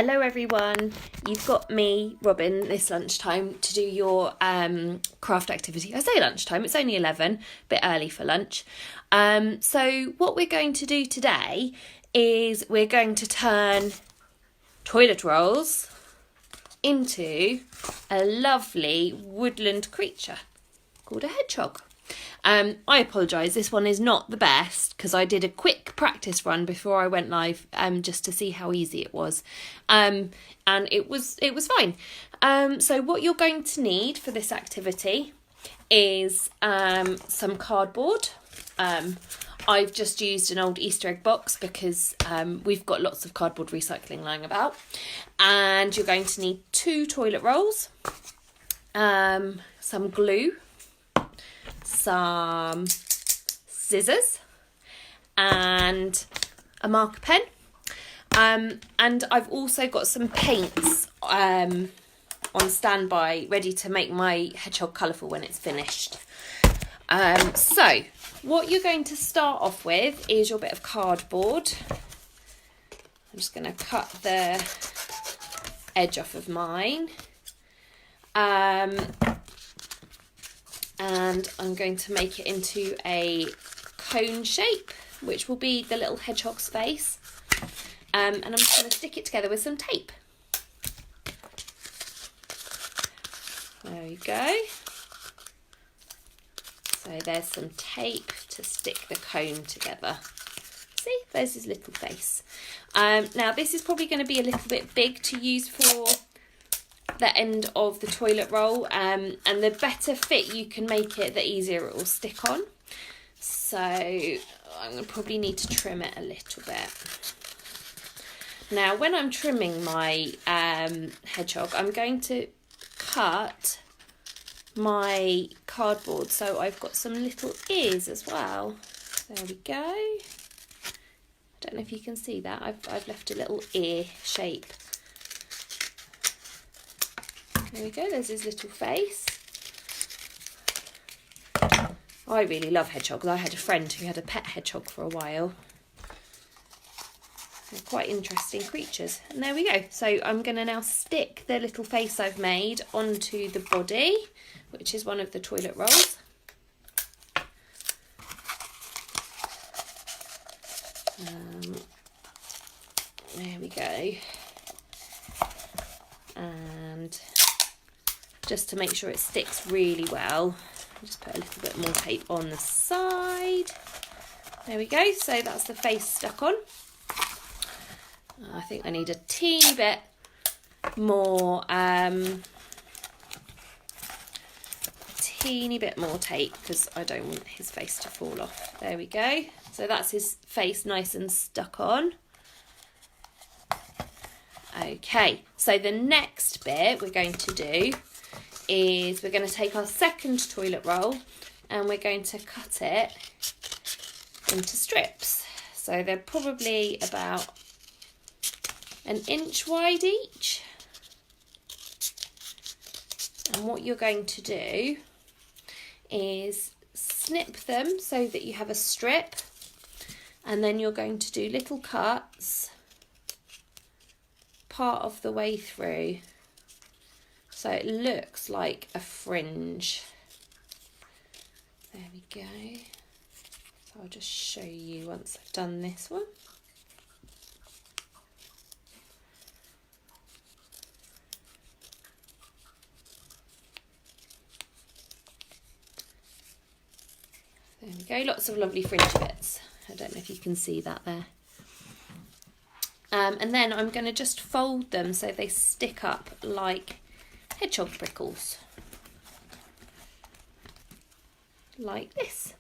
Hello everyone, you've got me, Robyn, this lunchtime to do your craft activity. I say lunchtime, it's only 11, a bit early for lunch. So what we're going to do today is we're going to turn toilet rolls into a lovely woodland creature called a hedgehog. I apologise, this one is not the best because I did a quick practice run before I went live just to see how easy it was, and it was fine. So what you're going to need for this activity is some cardboard. I've just used an old Easter egg box because we've got lots of cardboard recycling lying about, and you're going to need 2 toilet rolls, some glue, some scissors and a marker pen, and I've also got some paints on standby ready to make my hedgehog colourful when it's finished. So what you're going to start off with is your bit of cardboard. I'm just going to cut the edge off of mine. And I'm going to make it into a cone shape, which will be the little hedgehog's face. And I'm just going to stick it together with some tape. There we go. So there's some tape to stick the cone together. See, there's his little face. Now this is probably going to be a little bit big to use for the end of the toilet roll, and the better fit you can make it, the easier it will stick on. So I'm going to probably need to trim it a little bit. Now when I'm trimming my hedgehog, I'm going to cut my cardboard so I've got some little ears as well. There we go. I don't know if you can see that. I've left a little ear shape. There we go, there's his little face. I really love hedgehogs. I had a friend who had a pet hedgehog for a while. They're quite interesting creatures. And there we go. So I'm going to now stick the little face I've made onto the body, which is one of the toilet rolls. There we go. And just to make sure it sticks really well, I'll just put a little bit more tape on the side. There we go, so that's the face stuck on. I think I need a teeny bit more tape because I don't want his face to fall off. There we go, so that's his face nice and stuck on. Okay, so the next bit we're going to do is we're going to take our second toilet roll and we're going to cut it into strips. So they're probably about 1 inch wide each. And what you're going to do is snip them so that you have a strip, and then you're going to do little cuts part of the way through so it looks like a fringe. There we go. So I'll just show you once I've done this one. There we go, lots of lovely fringe bits. I don't know if you can see that there. And then I'm going to just fold them so they stick up like hedgehog prickles. Like this.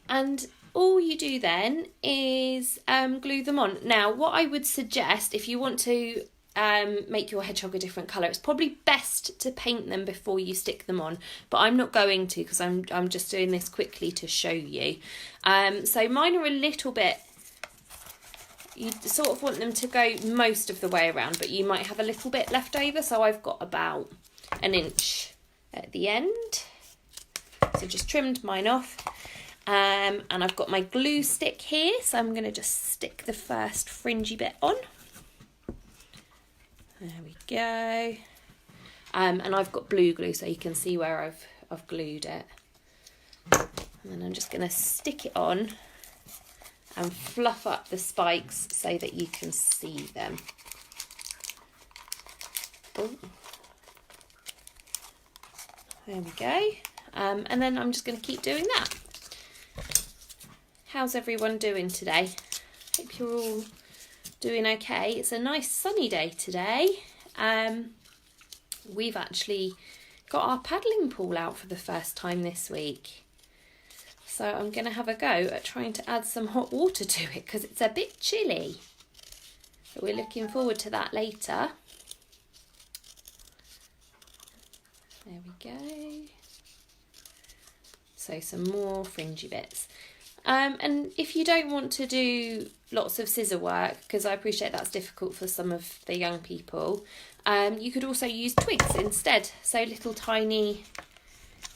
And all you do then is glue them on. Now what I would suggest, if you want to make your hedgehog a different colour, it's probably best to paint them before you stick them on, but I'm not going to because I'm just doing this quickly to show you. So mine are a little bit, you sort of want them to go most of the way around, but you might have a little bit left over, so I've got about 1 inch at the end. So just trimmed mine off. And I've got my glue stick here, so I'm going to just stick the first fringy bit on. There we go. And I've got blue glue so you can see where I've glued it. And then I'm just going to stick it on and fluff up the spikes so that you can see them. Oh. There we go. And then I'm just going to keep doing that. How's everyone doing today? Hope you're all doing okay. It's a nice sunny day today. We've actually got our paddling pool out for the first time this week. So I'm going to have a go at trying to add some hot water to it because it's a bit chilly. But we're looking forward to that later. There we go. So some more fringy bits. And if you don't want to do lots of scissor work, because I appreciate that's difficult for some of the young people, you could also use twigs instead. So little tiny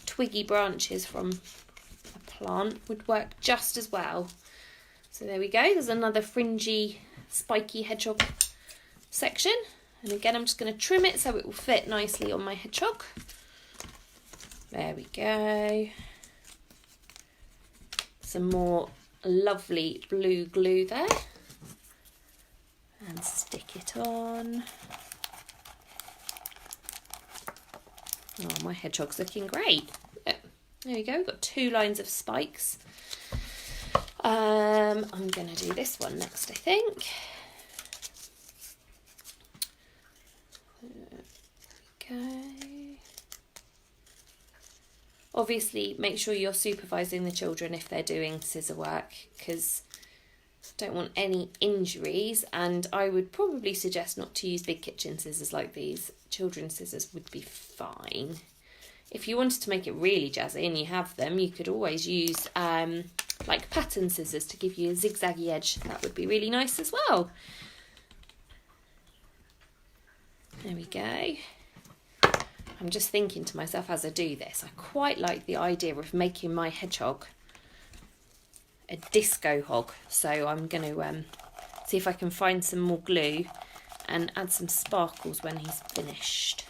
twiggy branches from a plant would work just as well. So there we go. There's another fringy, spiky hedgehog section. And again, I'm just going to trim it so it will fit nicely on my hedgehog. There we go. Some more lovely blue glue there. And stick it on. Oh, my hedgehog's looking great. There we go, we've got 2 lines of spikes. I'm going to do this one next, I think. There we go. Obviously, make sure you're supervising the children if they're doing scissor work, because don't want any injuries, and I would probably suggest not to use big kitchen scissors like these. Children's scissors would be fine. If you wanted to make it really jazzy and you have them, you could always use like pattern scissors to give you a zigzaggy edge. That would be really nice as well. There we go. I'm just thinking to myself as I do this, I quite like the idea of making my hedgehog a disco hog. So I'm going to see if I can find some more glue and add some sparkles when he's finished.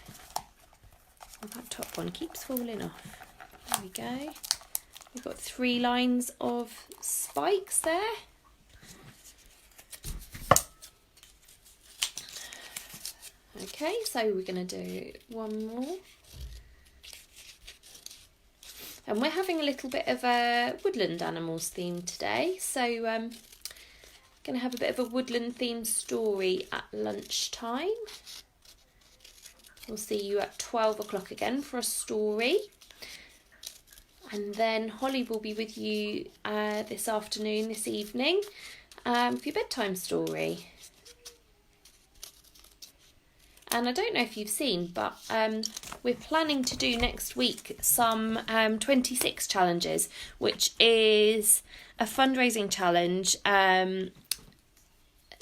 Oh, that top one keeps falling off. There we go. We've got 3 lines of spikes there. Okay, so we're going to do one more. And we're having a little bit of a woodland animals theme today. So going to have a bit of a woodland themed story at lunchtime. We'll see you at 12 o'clock again for a story. And then Holly will be with you this evening, for your bedtime story. And I don't know if you've seen, but we're planning to do next week some 26 challenges, which is a fundraising challenge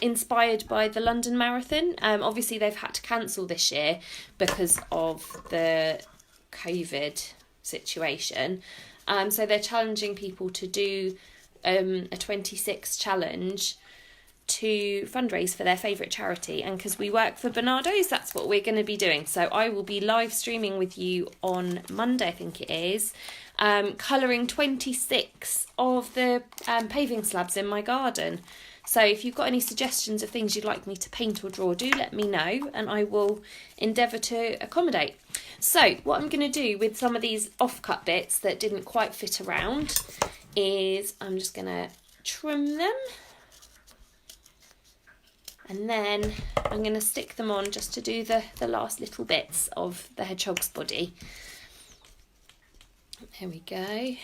inspired by the London Marathon. Obviously, they've had to cancel this year because of the COVID situation. So they're challenging people to do a 26 challenge to fundraise for their favourite charity, and because we work for Bernardo's, that's what we're going to be doing. So I will be live streaming with you on Monday, I think it is, colouring 26 of the paving slabs in my garden. So if you've got any suggestions of things you'd like me to paint or draw, do let me know and I will endeavour to accommodate. So what I'm going to do with some of these off-cut bits that didn't quite fit around is I'm just going to trim them. And then I'm going to stick them on just to do the last little bits of the hedgehog's body. There we go.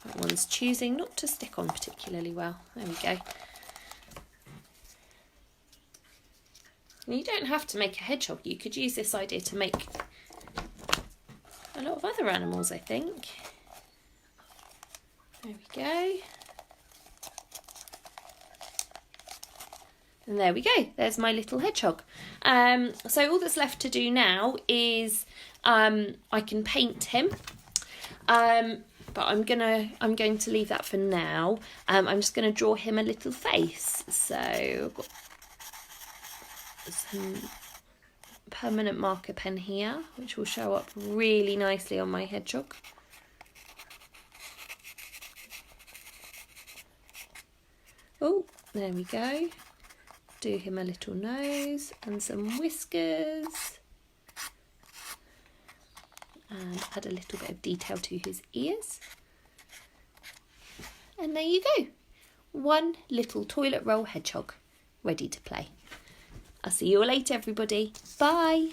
That one's choosing not to stick on particularly well. There we go. And you don't have to make a hedgehog. You could use this idea to make a lot of other animals, I think. There we go. And there we go. There's my little hedgehog. So all that's left to do now is I can paint him. but I'm going to leave that for now. I'm just going to draw him a little face. So I've got some permanent marker pen here, which will show up really nicely on my hedgehog. Oh, there we go. Do him a little nose and some whiskers. And add a little bit of detail to his ears. And there you go. One little toilet roll hedgehog ready to play. I'll see you all later, everybody. Bye.